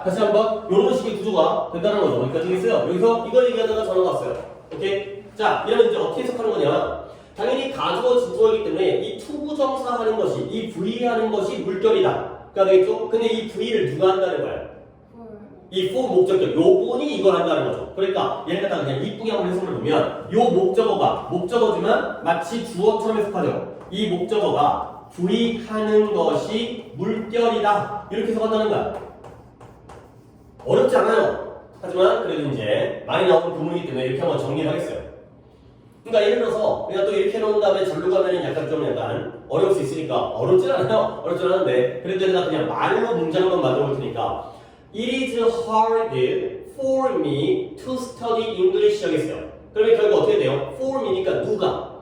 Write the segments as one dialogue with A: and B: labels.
A: 다시 한번 이런 식의 구조가 된다는 거죠. 여기까지 있어요. 여기서 이걸 얘기하다가 전화가 왔어요. 오케이? 자, 이러면 이제 어떻게 해석하는 거냐? 당연히 가주어 진주어이기 때문에 이 투부정사 하는 것이, 이 V 하는 것이 물결이다. 가 되겠죠? 근데 이 V를 누가 한다는 거야? 이 for 목적격, 요번이 이걸 한다는 거죠. 그러니까 얘를 갖다가 그냥 이쁘게 한번 해석을 보면 요 목적어가 목적어지만 마치 주어처럼 해석하죠. 이 목적어가 V 하는 것이 물결이다. 이렇게 해석한다는 거야. 어렵지 않아요. 하지만 그래도 이제 많이 나오는 구문이기 때문에 이렇게 한번 정리를 하겠어요. 그러니까 예를 들어서 내가 또 이렇게 해놓은 다음에 절로 가면 약간 어려울 수 있으니까 어렵진 않아요. 어렵진 않은데 그래도 내가 그냥 말로 문장을 한번 만들어 볼 테니까 It is hard for me to study English 하겠어요. 그러면 결국 어떻게 돼요? For me니까 누가?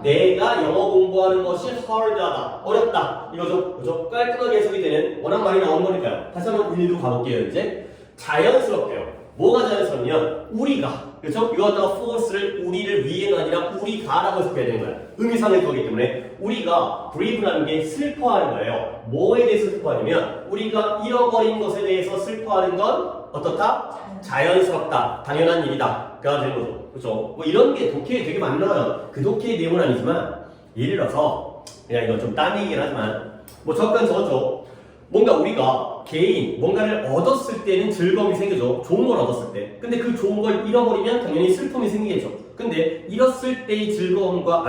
A: 내가 영어 공부하는 것이 hard하다. 어렵다. 이거죠? 그죠? 깔끔하게 해석이 되는 워낙 많이 나오는 거니까요. 다시 한번 의미로 가볼게요. 이제 자연스럽게요. 뭐가 자연스럽냐면 우리가 그렇죠? 이거 갖다가 force를 우리를 위해가 아니라 우리가라고 해석해야 되는 거야. 의미상의 거기 때문에 우리가 grieve라는 게 슬퍼하는 거예요. 뭐에 대해서 슬퍼하냐면 우리가 잃어버린 것에 대해서 슬퍼하는 건 어떻다? 자연스럽다. 당연한 일이다. 가 되는 거죠. 그렇죠? 뭐 이런 게 독해에 되게 많나요? 그 독해의 내용은 아니지만 예를 들어서 그냥 이건 좀 딴 얘기긴 하지만 뭐 잠깐 저죠. 뭔가 우리가 개인 뭔가를 얻었을 때는 즐거움이 생기죠. 좋은 걸 얻었을 때. 근데 그 좋은 걸 잃어버리면 당연히 슬픔이 생기겠죠. 근데 잃었을 때의 즐거움과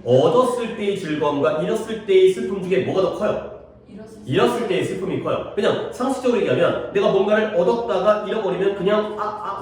A: 얻었을 때의 즐거움과 잃었을 때의 슬픔 중에 뭐가 더 커요? 잃었을 때의 슬픔이 커요. 그냥 상식적으로 얘기하면 내가 뭔가를 얻었다가 잃어버리면 그냥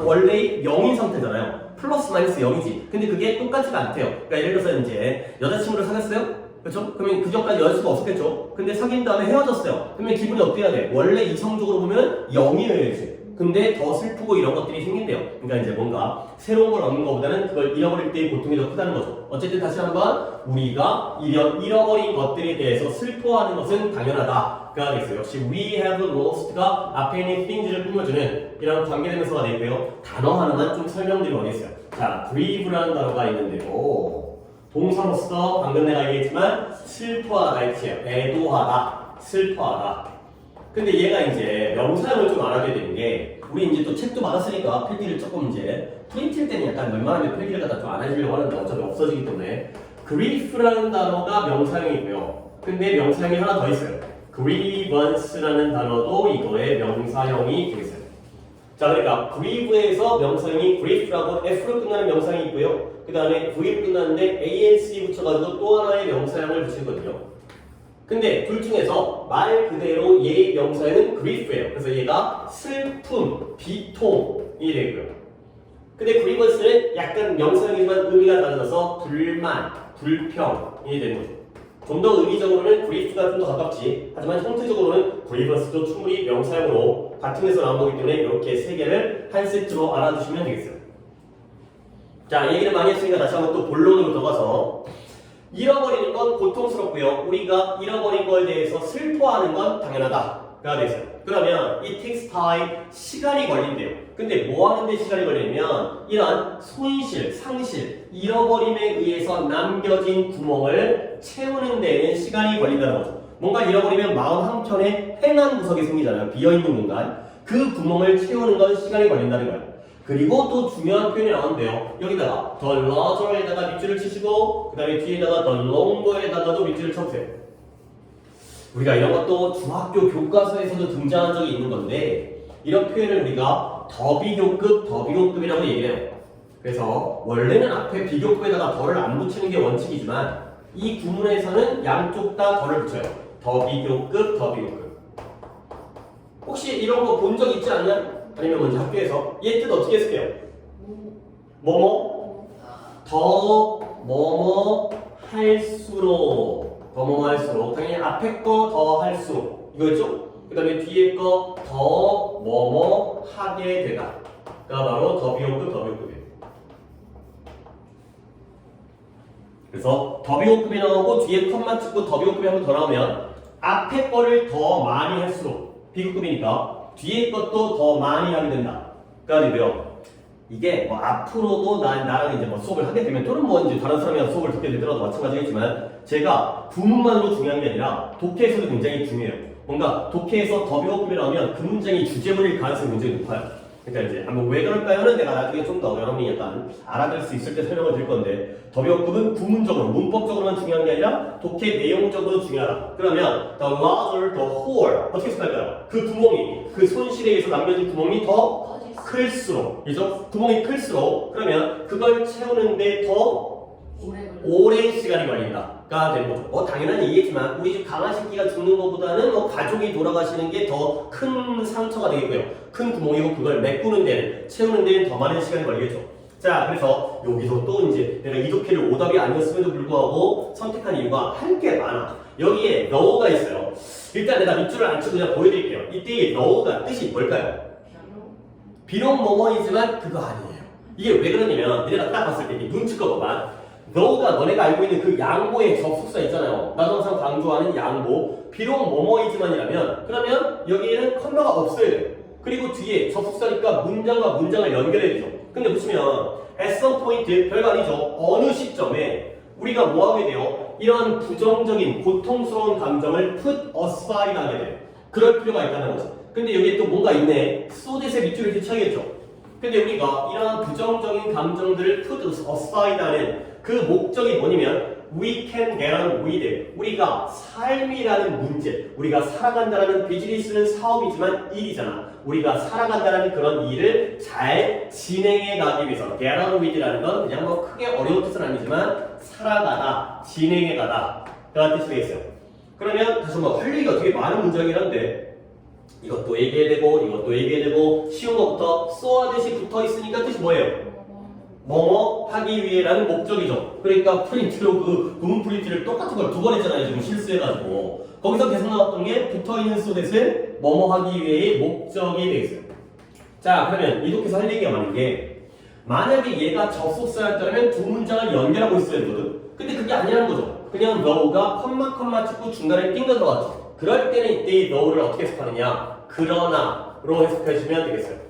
A: 원래 0인 상태잖아요. 플러스 마이너스 0이지. 근데 그게 똑같지가 않대요. 그러니까 예를 들어서 이제 여자친구를 사귀었어요? 그렇죠? 그러면 그 전까지 여자친구가 없었겠죠? 근데 사귄 다음에 헤어졌어요. 그러면 기분이 어때야 돼? 원래 이성적으로 보면 0이어야지. 근데 더 슬프고 이런 것들이 생긴대요. 그러니까 이제 뭔가 새로운 걸 얻는 것보다는 그걸 잃어버릴 때의 고통이 더 크다는 거죠. 어쨌든 다시 한번 우리가 잃어버린 것들에 대해서 슬퍼하는 것은 당연하다. 가 하겠어요. 역시 we have lost가 앞에 있는 things를 꾸며주는 이런 관계대명사가 되고요. 단어 하나만 좀 설명드리고 하겠어요. 자, grieve라는 단어가 있는데요. 동사로서 방금 내가 얘기했지만 슬퍼하다 이렇게요. 애도하다, 슬퍼하다. 근데 얘가 이제 명사형을 좀 알아야 되는 게 우리 이제 또 책도 받았으니까 필기를 조금 이제 프린트일 때는 약간 웬만하면 필기를 갖다 좀 안 해주려고 하는데 어차피 없어지기 때문에 grief라는 단어가 명사형이고요. 근데 명사형이 하나 더 있어요. grievance라는 단어도 이거의 명사형이 되겠어요. 자, 그러니까 grieve에서 명사형이 grief라고 F로 끝나는 명사형이 있고요. 그 다음에 V로 끝나는데 ANC 붙여가지고 또 하나의 명사형을 붙이거든요. 근데 둘 중에서 말 그대로 얘의 명사형은 grief예요. 그래서 얘가 슬픔, 비통이 되고요. 근데 grievance는 약간 명사형이지만 의미가 달라져서 불만, 불평이 되는 거죠. 좀 더 의미적으로는 grief가 좀 더 가깝지. 하지만 형태적으로는 grievance도 충분히 명사형으로 같은 데서 나온 거기 때문에 이렇게 세 개를 한 세트로 알아두시면 되겠어요. 자, 얘기를 많이 했으니까 다시 한번 또 본론으로 들어가서 잃어버리는 건 고통스럽고요. 우리가 잃어버린 거에 대해서 슬퍼하는 건 당연하다가 되겠어요. 그러면 it takes time, 시간이 걸린대요. 근데 뭐 하는데 시간이 걸리냐면 이런 손실, 상실, 잃어버림에 의해서 남겨진 구멍을 채우는 데는 시간이 걸린다는 거죠. 뭔가 잃어버리면 마음 한켠에 횡한 구석이 생기잖아요. 비어있는 공간. 그 구멍을 채우는 건 시간이 걸린다는 거예요. 그리고 또 중요한 표현이 나오는데요. 여기다가 the larger에다가 밑줄을 치시고 그 다음에 뒤에다가 the longer에다가도 밑줄을 쳐보세요. 우리가 이런 것도 중학교 교과서에서도 등장한 적이 있는 건데 이런 표현을 우리가 더비교급, 더비교급이라고 얘기해요. 그래서 원래는 앞에 비교급에다가 더를 안 붙이는 게 원칙이지만 이 구문에서는 양쪽 다 더를 붙여요. 더비교급, 더비교급. 혹시 이런 거 본 적 있지 않냐? 아니면 먼저 학교에서 얘 뜻 어떻게 해석해요? 뭐뭐? 더 뭐뭐 할수록 더 뭐뭐 할수록 당연히 앞에 거 더 할수록 이거였죠? 그 다음에 뒤에 거 더 뭐뭐 하게 되다 가 바로 더비호급 더비호급이에요. 그래서 더비호급이 나오고 뒤에 컷만 찍고 더비호급이 한 번 더 나오면 앞에 거를 더 많이 할수록 비교급이니까 뒤에 것도 더 많이 하게 된다. 가 되고요. 이게 뭐 앞으로도 나랑 이제 뭐 수업을 하게 되면 또는 뭐 이제 다른 사람이랑 수업을 듣게 되더라도 마찬가지겠지만 제가 구문만으로 중요한 게 아니라 독해에서도 굉장히 중요해요. 뭔가 독해에서 더비워급이 나오면 그 문장이 주제문일 가능성이 굉장히 높아요. 그러니까 이제 한번 왜 그럴까요는 내가 나중에 좀 더 여러분이 약간 알아들 수 있을 때 설명을 드릴 건데 더비워급은 구문적으로 문법적으로만 중요한 게 아니라 독해 내용적으로 중요하다. 그러면 the larger, the hole 어떻게 해석할까요? 그 구멍이 그 손실에 의해서 남겨진 구멍이 더 클수록 그죠? 구멍이 클수록 그러면 그걸 채우는데 더 오랜 시간이 걸린다가 되는 거죠. 뭐 당연한 얘기지만 우리 집 강아 새끼가 죽는 것보다는 뭐 가족이 돌아가시는 게 더 큰 상처가 되겠고요. 큰 구멍이고 그걸 메꾸는 데는 채우는 데는 더 많은 시간이 걸리겠죠. 자, 그래서 여기서 또 이제 내가 이 독해를 오답이 아니었음에도 불구하고 선택한 이유가 할 게 많아. 여기에 너가 있어요. 일단 내가 밑줄을 안 치고 그냥 보여드릴게요. 이때 너가 뜻이 뭘까요? 비록 뭐뭐이지만 그거 아니에요. 이게 왜 그러냐면 내가 딱 봤을 때 이게 눈치껏 봐봐. 너가 너네가 알고 있는 그 양보의 접속사 있잖아요. 나도 항상 강조하는 양보. 비록 뭐뭐이지만이라면 그러면 여기에는 컴마가 없어야 돼요. 그리고 뒤에 접속사니까 문장과 문장을 연결해야 되죠. 근데 보시면 at some point 별거 아니죠. 어느 시점에 우리가 뭐 하게 돼요? 이런 부정적인 고통스러운 감정을 put aside 하게 돼요. 그럴 필요가 있다는 거죠. 근데 여기에 또 뭔가 있네. so that의 밑줄을 이렇게 쳐야겠죠. 근데 우리가 이러한 부정적인 감정들을 put aside 하는 그 목적이 뭐냐면 we can get on with it. 우리가 삶이라는 문제, 우리가 살아간다는 비즈니스는 사업이지만 일이잖아. 우리가 살아간다는 그런 일을 잘 진행해 가기 위해서 get on with라는 건 그냥 뭐 크게 어려운 뜻은 아니지만 살아가다, 진행해 가다 그런 뜻이 되겠어요. 그러면 다시 한번 할 얘기가 되게 많은 문장이긴 한데 이것도 얘기해야 되고 이것도 얘기해야 되고 쉬운 것부터 쏘아듯이 붙어있으니까 뜻이 뭐예요? 뭐뭐 하기 위해라는 목적이죠. 그러니까 프린트로 그 구문 프린트를 똑같은 걸 두 번 했잖아요. 지금 실수해가지고 거기서 계속 나왔던 게 붙어있는 소댓을 뭐뭐 하기 위해의 목적이 되겠어요. 자, 그러면 이독해서 할 얘기가 많은 게 만약에 얘가 접속사였다면 두 문장을 연결하고 있어야 되거든. 근데 그게 아니라는 거죠. 그냥 너가 컴마 찍고 중간에 띵거 들어갔죠. 그럴 때는 이때 너를 어떻게 해석하느냐? 그러나로 해석해주면 되겠어요.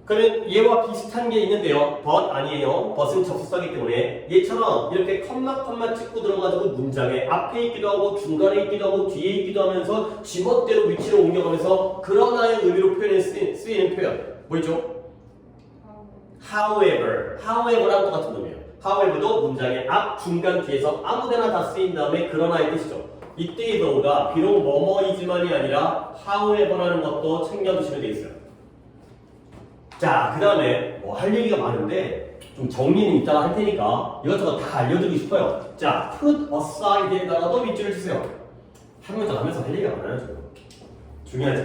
A: 그러면 얘와 비슷한 게 있는데요. but 아니에요. but은 접속사이기 때문에 얘처럼 이렇게 컴마 찍고 들어가지고 문장에 앞에 있기도 하고 중간에 있기도 하고 뒤에 있기도 하면서 지멋대로 위치를 옮겨가면서 그러나의 의미로 쓰이는 표현 뭐였죠? however랑 똑같은 놈이에요. however도 문장의 앞, 중간, 뒤에서 아무데나 다 쓰인 다음에 그러나의 뜻이죠. 이때의 너가 비록 뭐뭐이지만이 아니라 however라는 것도 챙겨두시면 되겠어요. 자, 그 다음에 뭐 할 얘기가 많은데 좀 정리는 이따가 할 테니까 이것저것 다 알려드리고 싶어요. 자, put aside에다가도 밑줄을 치세요. 한 문장 하면서 할 얘기가 많아요. 중요하죠.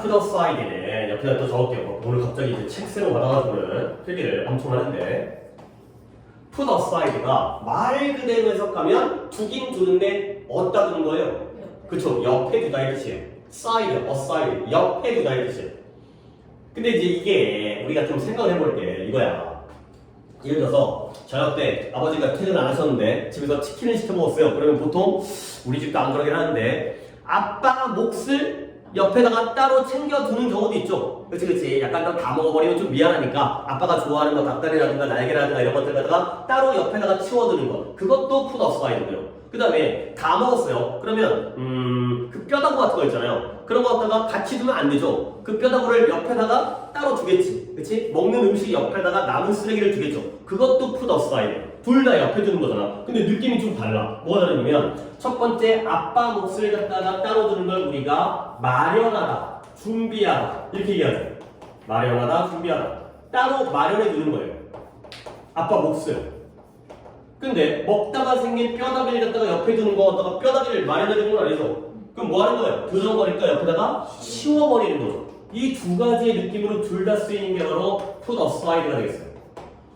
A: put aside네. 옆에다 또 적을게요. 오늘 갑자기 이제 책 새로 받아가지고는 필기를 엄청 하는데 put aside가 말 그대로 해석하면 두긴 두는데 어디다 두는 거예요? 그쵸, 옆에 두다 이 뜻이에요. aside, 옆에 두다 이 뜻이에요. 근데 이제 이게 우리가 좀 생각을 해볼 때 이거야. 예를 들어서 저녁 때 아버지가 퇴근 안 하셨는데 집에서 치킨을 시켜 먹었어요. 그러면 보통 우리 집도 안 그러긴 하는데 아빠 몫을 옆에다가 따로 챙겨두는 경우도 있죠. 그치. 약간 다 먹어버리면 좀 미안하니까 아빠가 좋아하는 거 닭다리라든가 날개라든가 이런 것들 갖다가 따로 옆에다가 치워두는 거. 그것도 put aside고요. 그 다음에 다 먹었어요. 그러면 그 뼈다구 같은 거 있잖아요. 그런 거 갖다가 같이 두면 안 되죠. 그 뼈다구를 옆에다가 따로 두겠지. 그치? 먹는 음식 옆에다가 남은 쓰레기를 두겠죠. 그것도 put aside. 둘 다 옆에 두는 거잖아. 근데 느낌이 좀 달라. 뭐가 다르냐면 첫 번째 아빠 몫을 갖다가 따로 두는 걸 우리가 마련하다, 준비하다 이렇게 얘기하죠. 마련하다, 준비하다. 따로 마련해 두는 거예요. 아빠 몫을. 근데 먹다가 생긴 뼈다귀를 갖다가 옆에 두는 거 갖다가 뼈다귀를 마련해 두는 건 아니죠. 그럼 뭐 하는 거예요? 들어버리니까 옆에다가 치워버리는 거죠. 이 두 가지의 느낌으로 둘 다 쓰이는 게 바로 put aside가 되겠어요.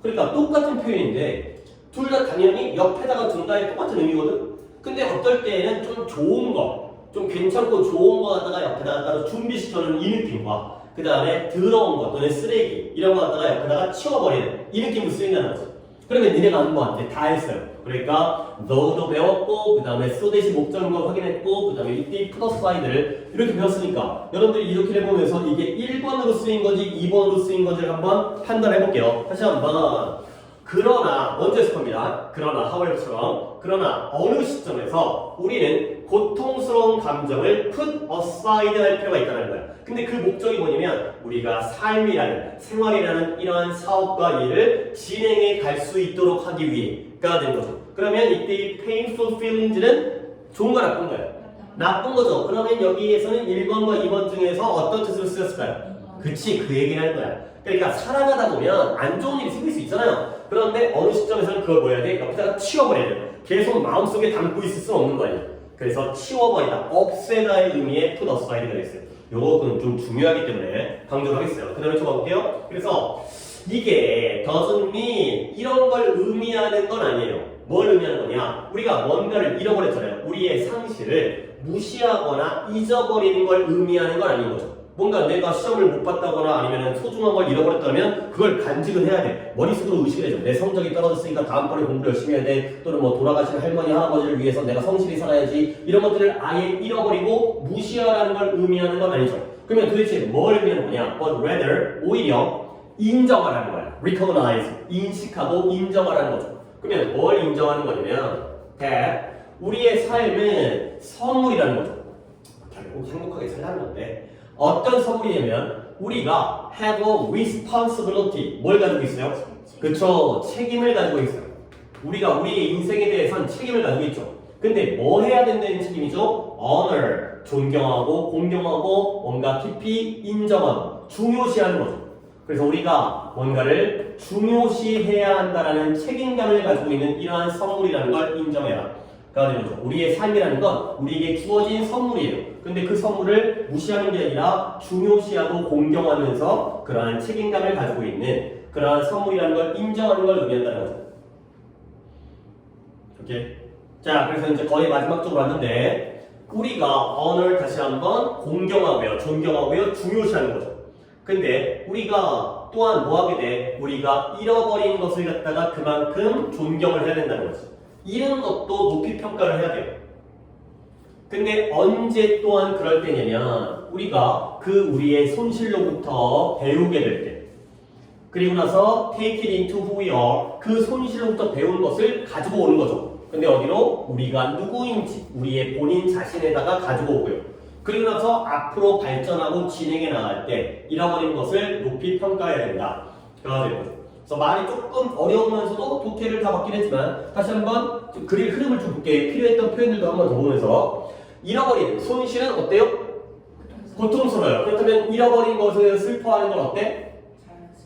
A: 그러니까 똑같은 표현인데 둘 다 당연히 옆에다가 둔다의 똑같은 의미거든. 근데 어떨 때에는 좀 좋은 거, 좀 괜찮고 좋은 거 갖다가 옆에다가 따로 준비시켜주는 이 느낌과 그 다음에 더러운 거 또는 쓰레기 이런 거 갖다가 옆에다가 치워버리는 이 느낌으로 쓰인다는 거죠. 그러면 니네가 한번한테 다 했어요. 그러니까 너도 배웠고 그 다음에 소댓이 목적인 확인했고 그 다음에 이때 put aside를 이렇게 배웠으니까 여러분들이 이렇게 해보면서 이게 1번으로 쓰인 건지 2번으로 쓰인 건지를 한번 판단해 볼게요. 다시 한번 그러나 먼저 했을 겁니다. 그러나 however처럼 그러나 어느 시점에서 우리는 고통스러운 감정을 put aside 할 필요가 있다는 거야. 근데 그 목적이 뭐냐면 우리가 삶이라는 생활이라는 이러한 사업과 일을 진행해 갈 수 있도록 하기 위해가 되는 거죠. 그러면 이때 이 painful feelings는 좋은 거 나쁜 거예요? 나쁜 거죠. 그러면 여기에서는 1번과 2번 중에서 어떤 뜻으로 쓰였을까요? 그치, 그 얘기를 하는 거야. 그러니까 살아가다 보면 안 좋은 일이 생길 수 있잖아요. 그런데 어느 시점에서는 그걸 뭐 해야 돼? 옆에다가 치워버려야 돼. 계속 마음속에 담고 있을 수는 없는 거 아니야. 그래서 치워버리다, 없애다의 의미의 put aside가 있어요. 요거는 좀 중요하기 때문에 강조를 하겠어요. 그 다음에 쳐볼게요. 그래서 이게 doesn't mean 이런 걸 의미하는 건 아니에요. 뭘 의미하는 거냐? 우리가 뭔가를 잃어버렸잖아요. 우리의 상실을 무시하거나 잊어버리는 걸 의미하는 건 아닌 거죠. 뭔가 내가 시험을 못 봤다거나 아니면 소중한 걸 잃어버렸다면 그걸 간직을 해야 돼. 머릿속으로 의식을 해줘. 내 성적이 떨어졌으니까 다음번에 공부를 열심히 해야 돼. 또는 뭐 돌아가신 할머니, 할아버지를 위해서 내가 성실히 살아야지. 이런 것들을 아예 잃어버리고 무시하라는 걸 의미하는 건 아니죠. 그러면 도대체 뭘 의미하는 거냐? But rather, 오히려 인정하라는 거야. Recognize, 인식하고 인정하라는 거죠. 그러면 뭘 인정하는 거냐면 that 우리의 삶은 선물이라는 거죠. 결국 행복하게 살라는 건데 어떤 선물이냐면 우리가 have a responsibility 뭘 가지고 있어요? 그쵸, 책임을 가지고 있어요. 우리가 우리의 인생에 대해서는 책임을 가지고 있죠. 근데 뭐 해야 된다는 책임이죠? honor, 존경하고 공경하고 뭔가 깊이 인정하고 중요시하는 거죠. 그래서 우리가 뭔가를 중요시해야 한다라는 책임감을 가지고 있는 이러한 선물이라는 걸 인정해라. 가 되는 거죠. 우리의 삶이라는 건 우리에게 주어진 선물이에요. 근데 그 선물을 무시하는 게 아니라 중요시하고 공경하면서 그러한 책임감을 가지고 있는 그러한 선물이라는 걸 인정하는 걸 의미한다는 거죠. 오케이? 자, 그래서 이제 거의 마지막 쪽으로 왔는데 우리가 honor 다시 한번 공경하고요, 존경하고요, 중요시하는 거죠. 근데 우리가 또한 뭐 하게 돼? 우리가 잃어버린 것을 갖다가 그만큼 존경을 해야 된다는 거지. 이런 것도 높이 평가를 해야 돼요. 근데 언제 또한 그럴 때냐면 우리가 그 우리의 손실로부터 배우게 될 때, 그리고 나서 take it into who we are, 그 손실로부터 배운 것을 가지고 오는 거죠. 근데 어디로? 우리가 누구인지 우리의 본인 자신에다가 가지고 오고요. 그리고 나서 앞으로 발전하고 진행해 나갈 때 잃어버린 것을 높이 평가해야 된다. 그가 되는 거죠. 그래서 말이 조금 어려우면서도 도태를 다 받긴 했지만 다시 한번 그릴 흐름을 좀 볼게. 필요했던 표현들도 한번 더 보면서 잃어버린 손실은 어때요? 고통스러워요. 그렇다면 잃어버린 것을 슬퍼하는 건 어때?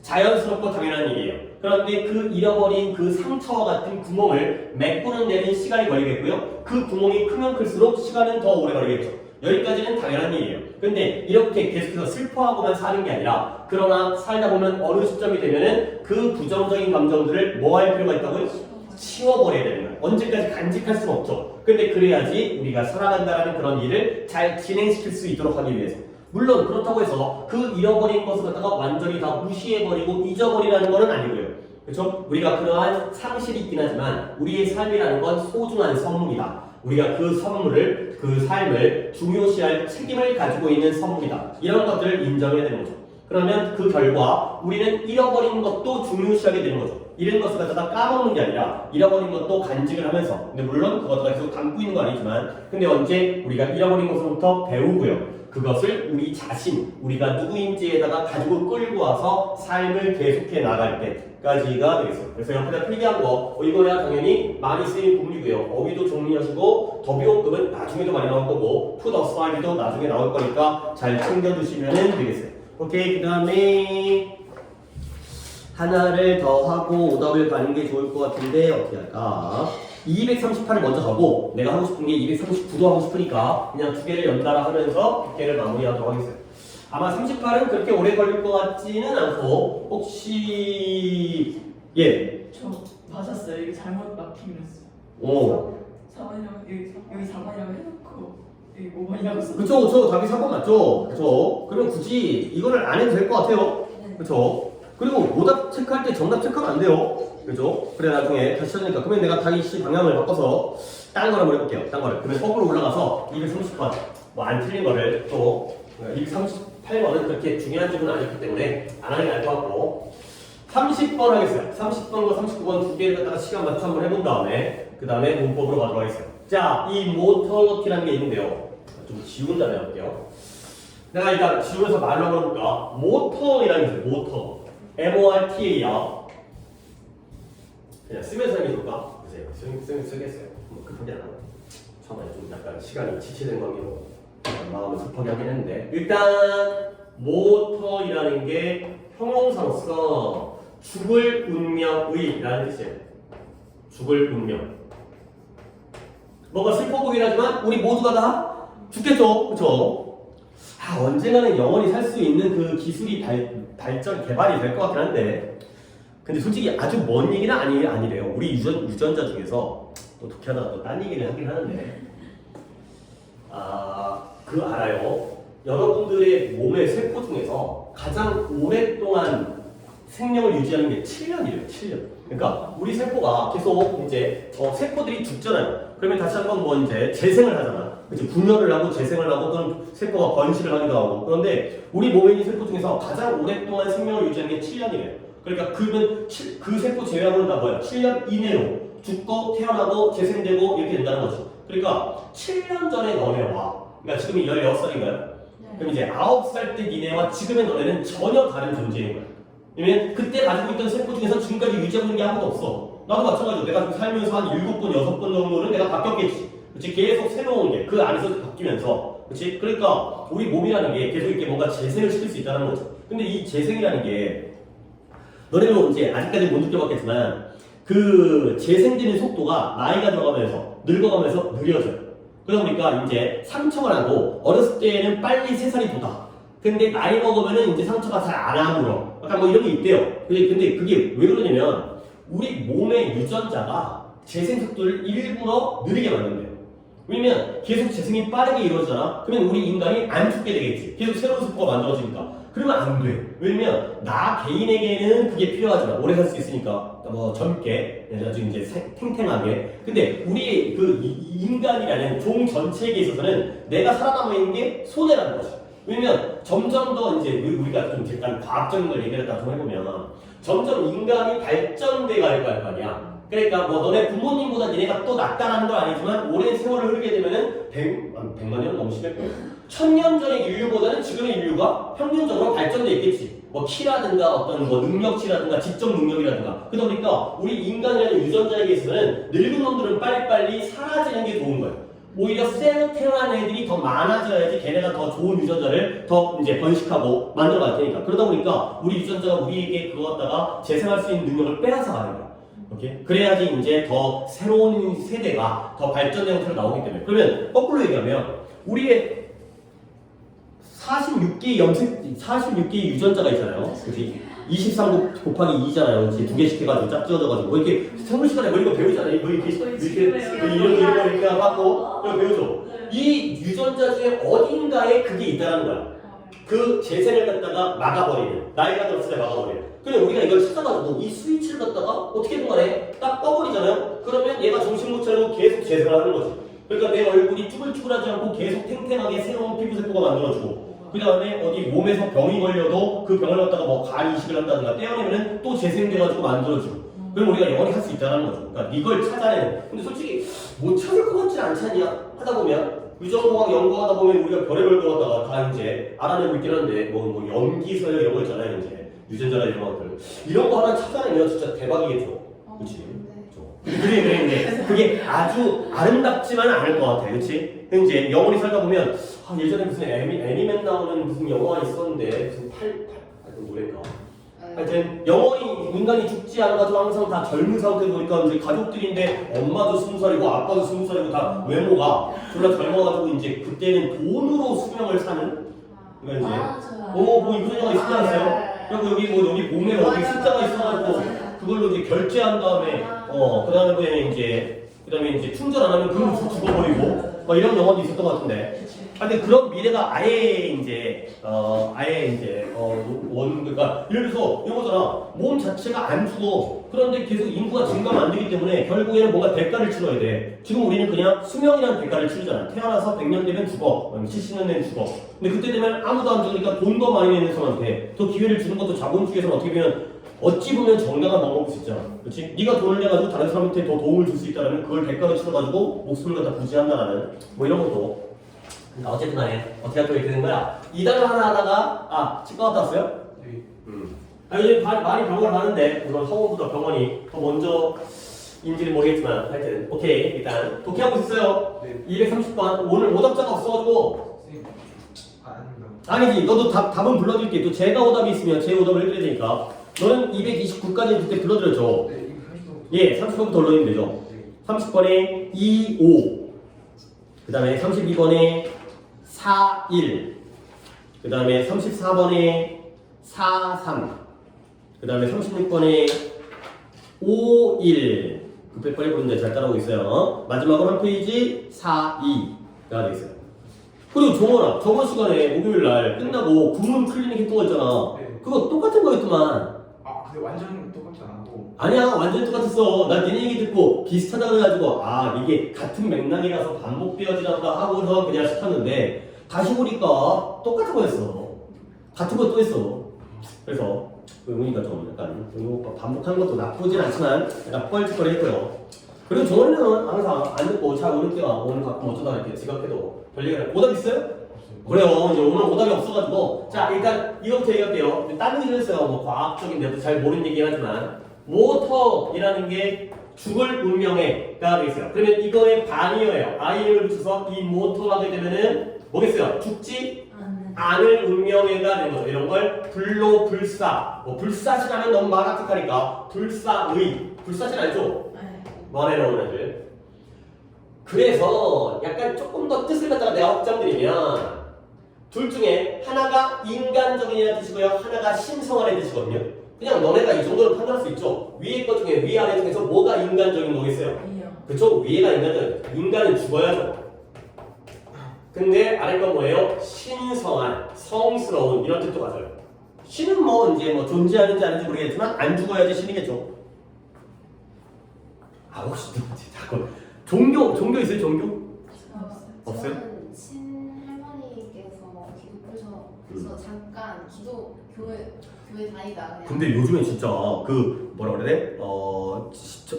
A: 자연스럽고 당연한 일이에요. 그런데 그 잃어버린 그 상처와 같은 구멍을 메꾸는 데는 시간이 걸리겠고요. 그 구멍이 크면 클수록 시간은 더 오래 걸리겠죠. 여기까지는 당연한 일이에요. 근데 이렇게 계속해서 슬퍼하고만 사는 게 아니라 그러나 살다 보면 어느 시점이 되면은 그 부정적인 감정들을 뭐 할 필요가 있다고요? 치워버려야 되는 거예요. 언제까지 간직할 수는 없죠. 근데 그래야지 우리가 살아간다는 그런 일을 잘 진행시킬 수 있도록 하기 위해서. 물론 그렇다고 해서 그 잃어버린 것을 갖다가 완전히 다 무시해버리고 잊어버리라는 건 아니고요. 그렇죠? 우리가 그러한 상실이 있긴 하지만 우리의 삶이라는 건 소중한 선물이다. 우리가 그 선물을, 그 삶을 중요시할 책임을 가지고 있는 선물이다. 이런 것들을 인정해야 되는 거죠. 그러면 그 결과 우리는 잃어버린 것도 중요시하게 되는 거죠. 잃은 것을 갖다가 까먹는 게 아니라 잃어버린 것도 간직을 하면서, 근데 물론 그것도 계속 담고 있는 건 아니지만, 근데 언제 우리가 잃어버린 것으로부터 배우고요. 그것을 우리 자신, 우리가 누구인지에다가 가지고 끌고 와서 삶을 계속해 나갈 때까지가 되겠어요. 그래서 옆에다 필기한 거, 이거야 당연히 많이 쓰인 구문이고요. 어휘도 정리하시고 더비용급은 나중에도 많이 나올 거고 put aside도 나중에 나올 거니까 잘 챙겨두시면 되겠어요. 오케이, 그 다음에 하나를 더 하고 오답을 가는 게 좋을 것 같은데 어떻게 할까? 238을 먼저 가고 내가 하고 싶은 게 239도 하고 싶으니까 그냥 두 개를 연달아 하면서 두 개를 마무리하도록 하겠어요. 아마 38은 그렇게 오래 걸릴 것 같지는 않고 혹시 예?
B: 저 맞았어요. 이거 잘못 막히면서.
A: 오.
B: 4번이라고 여기 4번이라고 해놓고 여기 5번이라고 써.
A: 그쵸. 답이 4번 맞죠? 그쵸. 그러면 굳이 이거를 안 해도 될 것 같아요. 그쵸. 그리고 오답 체크할 때 정답 체크하면 안 돼요. 그죠? 그래 나중에 다시 찾으니까 그러면 내가 다시 방향을 바꿔서 다른 걸 한번 해볼게요. 다른 거를. 그러면 거꾸로 올라가서 230번 뭐 안 틀린 거를 또 238번은 그렇게 중요한 질문은 아니기 때문에 안 하는 게 나을 것 같고 30번 하겠어요. 30번과 39번 두 개를 갖다가 시간 맞춰 한번 해본 다음에 그 다음에 문법으로 가도록 하겠어요. 자, 이 모터너티라는 게 있는데요. 좀 지운 다음에 할게요. 내가 일단 지우면서 말로 해볼까? 모터이라는 게 있어요. 모터. MORTA야. 그냥 쓰면서 하는 게 좋을까? 글쎄요. 쓰겠어요. 뭐 급하게 안 하고. 처음에 좀 약간 시간이 지체된 관계로 마음을 급하게 하긴 했는데 일단 모터이라는 게 형용사로서 죽을 운명의라는 뜻이에요. 죽을 운명. 뭔가 슬퍼 보이긴 하지만 우리 모두가 다 죽겠죠. 그쵸? 언젠가는 영원히 살 수 있는 그 기술이 발전, 개발이 될 것 같긴 한데 근데 솔직히 아주 먼 얘기는 아니래요. 우리 유전자 중에서 또 독해 하다가 또 딴 얘기를 하긴 하는데 그거 알아요? 여러분들의 몸의 세포 중에서 가장 오랫동안 생명을 유지하는 게 7년이래요. 7년. 그러니까 우리 세포가 계속 이제 세포들이 죽잖아요. 그러면 다시 한번 뭐 이제 재생을 하잖아. 그치? 분열을 하고 재생을 하고 또는 세포가 번식을 하기도 하고. 그런데 우리 몸에 있는 세포 중에서 가장 오랫동안 생명을 유지하는 게 7년이래요. 그러니까 그러면 그 세포 제외하고는 다 뭐야? 7년 이내로 죽고 태어나고 재생되고 이렇게 된다는 거지. 그러니까 7년 전에 너네와 그러니까 지금이 16살인가요? 그럼 이제 9살 때 니네와 지금의 너네는 전혀 다른 존재인 거야. 왜냐면 그때 가지고 있던 세포 중에서 지금까지 유지하고 있는 게 아무도 없어. 나도 마찬가지로 내가 지금 살면서 한 7번, 6번 정도는 내가 바뀌었겠지. 그치? 계속 새로운 게 그 안에서 바뀌면서. 그치? 그러니까 우리 몸이라는 게 계속 이렇게 뭔가 재생을 시킬 수 있다는 거죠. 근데 이 재생이라는 게 너네도 이제 아직까지 못 느껴봤겠지만 그 재생되는 속도가 나이가 들어가면서 늙어가면서 느려져요. 그러다 보니까 이제 상처가 나고 어렸을 때는 빨리 세살이 돋아. 근데 나이 먹으면은 이제 상처가 잘 안 아물어. 약간 뭐 이런 게 있대요. 근데 그게 왜 그러냐면 우리 몸의 유전자가 재생 속도를 일부러 느리게 만든대요. 왜냐면 계속 재생이 빠르게 이루어지잖아. 그러면 우리 인간이 안 죽게 되겠지. 계속 새로운 세포가 만들어지니까. 그러면 안 돼. 왜냐면 나 개인에게는 그게 필요하지만 오래 살 수 있으니까 뭐 젊게 아주 이제 탱탱하게. 근데 우리 그 인간이라는 종 전체에게 있어서는 내가 살아남아 있는 게 손해라는 거지. 왜냐면 점점 더 이제 우리가 좀 약간 과학적인 걸 얘기를 좀 해보면 점점 인간이 발전돼 갈 거 아니야. 그러니까 뭐 너네 부모님보다 니네가 또 낫다라는 건 아니지만 오랜 세월을 흐르게 되면은 100만 년 너무 심할 거예요. 1000년 전의 인류보다는 지금의 인류가 평균적으로 발전돼 있겠지. 뭐 키라든가 어떤 뭐 능력치라든가 지적 능력이라든가. 그러다 보니까 우리 인간이라는 유전자에게 있어서는 늙은 놈들은 빨리빨리 사라지는 게 좋은 거예요. 오히려 새로 태어난 애들이 더 많아져야지 걔네가 더 좋은 유전자를 더 이제 번식하고 만들어갈 테니까. 그러다 보니까 우리 유전자가 우리에게 그거 갖다가 재생할 수 있는 능력을 빼앗아 가는 거야. 오케이? 그래야지 이제 더 새로운 세대가 더 발전된 형태로 나오기 때문에. 그러면 거꾸로 얘기하면 우리의 46개의 유전자가 있잖아요. 그치? 23 곱하기 2잖아요. 이제 두 개씩 해가지고 짝 지어져가지고 뭐 이렇게 생물 시간에 뭐 이거 배우잖아요. 뭐 이렇게 이런 거 이렇게 하고 이거 배우죠. 이 유전자 중에 어딘가에 그게 있다는 거야. 그 재생을 갖다가 막아버리는, 나이가 들었을 때 막아버리는. 그냥 우리가 이걸 찾아가지고 이 스위치를 갖다가 어떻게든 간에 딱 꺼버리잖아요. 그러면 얘가 정신 못 차리고 계속 재생을 하는 거지. 그러니까 내 얼굴이 쭈글쭈글하지 않고 계속 탱탱하게 새로운 피부세포가 만들어지고, 그 다음에 어디 몸에서 병이 걸려도 그 병을 갖다가 뭐 간 이식을 한다든가 떼어내면은 또 재생돼가지고 만들어지고. 그럼 우리가 영원히 할 수 있다는 거죠. 그러니까 이걸 찾아내는. 근데 솔직히 못 찾을 것 같지 않지 않냐? 하다 보면 유전공학 연구하다 보면 우리가 별의별 거 갖다가 다 이제 알아내고 있긴 한데 뭐 연기서열 이런 거 있잖아요. 이제 유전자나 이런 것들 이런 거 하나 찾아내면 진짜 대박이겠죠. 그렇지? 그래. 그게 아주 아름답지만은 않을 것 같아. 그렇지? 이제 영원히 살다 보면 예전에 무슨 애니맨 나오는 무슨 영화가 있었는데 무슨 하여튼 뭐랄까. 하여튼 영원히 인간이 죽지 않아가지고 항상 다 젊은 상태로 보니까 이제 가족들인데 엄마도 20살이고 아빠도 20살이고 다 외모가 졸라 젊어가지고 이제 그때는 돈으로 수명을 사는. 그러니까 이제 뭐 이런 영화 있지 않았어요? 그리고 여기 몸에 어디 숫자가 있어가지고 그걸로 이제 결제한 다음에 그다음에 이제 충전 안 하면 그걸로 죽어버리고 뭐 이런 영화도 있었던 것 같은데. 근데 그런 미래가 그러니까 예를 들어서 이거잖아. 몸 자체가 안 죽어. 그런데 계속 인구가 증가가 안 되기 때문에 결국에는 뭔가 대가를 치러야 돼. 지금 우리는 그냥 수명이라는 대가를 치르잖아. 태어나서 100년 되면 죽어. 70년 되면 죽어. 근데 그때 되면 아무도 안 죽으니까 돈 더 많이 내는 사람한테 더 기회를 주는 것도 자본주의에서는 어떻게 보면 어찌 보면 정당한 방법일 수 있잖아. 그렇지? 네가 돈을 내가지고 다른 사람한테 더 도움을 줄 수 있다면 그걸 대가로 치러가지고 목숨을 갖다 부지한다라는 뭐 이런 것도. 어쨌든 간에 어떻게 할 거야 이렇게 되는 거야. 2단을 하나 하다가 치과 갔다 왔어요?
C: 네.
A: 요즘 많이 병원을 가는데 물론 서울보다 병원이 더 먼저 인지는 모르겠지만 하여튼 오케이 일단 독해하고 있어요.
C: 네.
A: 230번 오늘 오답자가 없어가지고
C: 선생님. 아닙니다.
A: 아니지 너도 답은 불러줄게. 또 제가 오답이 있으면 제 오답을 해드려야 되니까 너는 229까지 그때 불러드렸죠.
C: 네, 이거 30분.
A: 예 30번부터 올려주면 되죠.
C: 네.
A: 30번에 2, 5 그 다음에 32번에 4, 1 그 다음에 34번에 4, 3 그 다음에 36번에 5, 1 급해 빨리 보는데 잘 따라오고 있어요. 마지막으로 한 페이지 4, 2가 되겠어요. 그리고 종원아 저번 시간에 목요일날 끝나고 구문 클리닉 했던 거 있잖아.
C: 네.
A: 그거 똑같은 거였더만.
C: 아, 근데 완전 똑같지 않았고.
A: 아니야 완전히 똑같았어. 나 니네 얘기 듣고 비슷하다 그래가지고 아 이게 같은 맥락이라서 반복되어지란다 하고서 그냥 시켰는데 다시 보니까 똑같은 거였어. 같은 거 또 했어. 그래서 의문이가 좀 약간 이거 반복하는 것도 나쁘진 않지만 약간 뻘짓거리 했고요. 그리고 정원이는 항상 안 듣고 잘 오는 때가 오늘 가끔 어쩌다 이렇게 지각해도 별 얘기를 오답 있어요?
C: 없어요.
A: 그래요. 이제 오늘 오답이 없어가지고 자 일단 이거부터 얘기할게요. 딴 얘기를 했어요. 뭐 과학적인데도 잘 모르는 얘기긴 하지만 모터이라는 게 죽을 운명에가 되겠어요. 그러면 이거의 반이어예요. i를 붙여서 이 모터가 하게 되면은 뭐겠어요? 죽지 않을 운명에가 되는 거죠. 이런 걸 불로불사. 뭐 불사시라면 너무 마라틱하니까 불사의. 불사신 알죠? 뭐 내려오는 애들. 그래서 약간 조금 더 뜻을 갖다가 내가 확장드리면 둘 중에 하나가 인간적인이라는 뜻이고요. 하나가 신성한의 뜻이거든요. 그냥 너네가 이 정도로 판단할 수 있죠. 위에 것 중에 위아래 중에서 뭐가 인간적인 거겠어요? 그쵸? 위에가 인간적인. 인간은 죽어야죠. 근데 아래 건 뭐예요? 신성한, 성스러운 이런 뜻도 가져요. 신은 뭐 이제 뭐 존재하는지 아닌지 모르겠지만 안 죽어야지 신이겠죠. 아 혹시 자꾸 종교 있어요? 종교? 없어요?
D: 저는 친할머니께서 기독교셔서 잠깐 교회 다니다 그냥.
A: 근데 요즘에 진짜 그 뭐라 그래야 돼?